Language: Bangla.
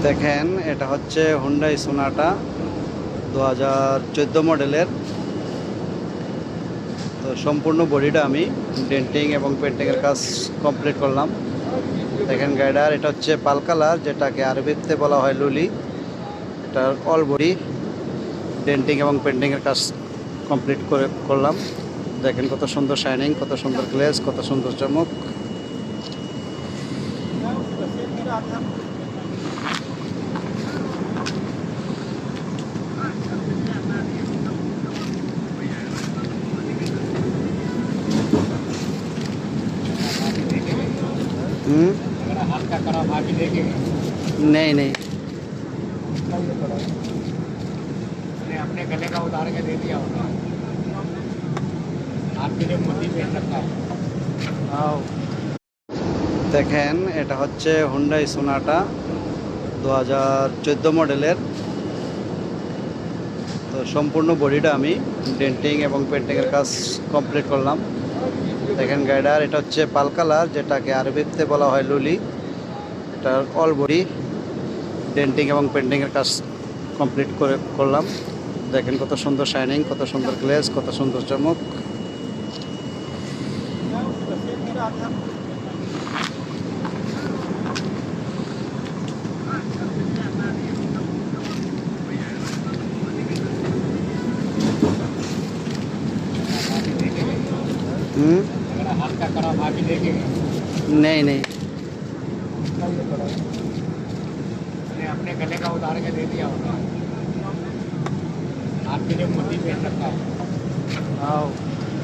দেখেন এটা হচ্ছে হুন্ডাই সোনাটা 2014 মডেলের। তো সম্পূর্ণ বডিটা আমি ডেন্টিং এবং পেন্টিংয়ের কাজ কমপ্লিট করলাম। দেখেন গাড়িটার এটা হচ্ছে পাল কালার, যেটাকে আরবিতে বলা হয় লুলি। এটার অল বডি ডেন্টিং এবং পেন্টিংয়ের কাজ কমপ্লিট করলাম। দেখেন কত সুন্দর শাইনিং, কত সুন্দর গ্লেজ, কত সুন্দর চমক। हल्का खराब आप ही देखेंगे। नहीं नहीं, मैंने अपने गले का उतार के दे दिया होगा। आपके लिए मोदी पहन रखा है। দেখেন এটা হচ্ছে হুন্ডাই সোনাটা 2014 মডেলের। তো সম্পূর্ণ বডিটা আমি ডেন্টিং এবং পেন্টিংয়ের কাজ কমপ্লিট করলাম। দেখেন গাড়িটার এটা হচ্ছে পাল কালার, যেটাকে আরবিতে বলা হয় লুলি। এটার অল বডি ডেন্টিং এবং পেন্টিংয়ের কাজ কমপ্লিট করলাম। দেখেন কত সুন্দর শাইনিং, কত সুন্দর গ্লেজ, কত সুন্দর চমক। अगर हल्का खराब आप ही देखेंगे। नहीं नहीं, मैंने अपने गले का उतार के दे दिया होगा। आपके लिए मोदी पहन रखा है।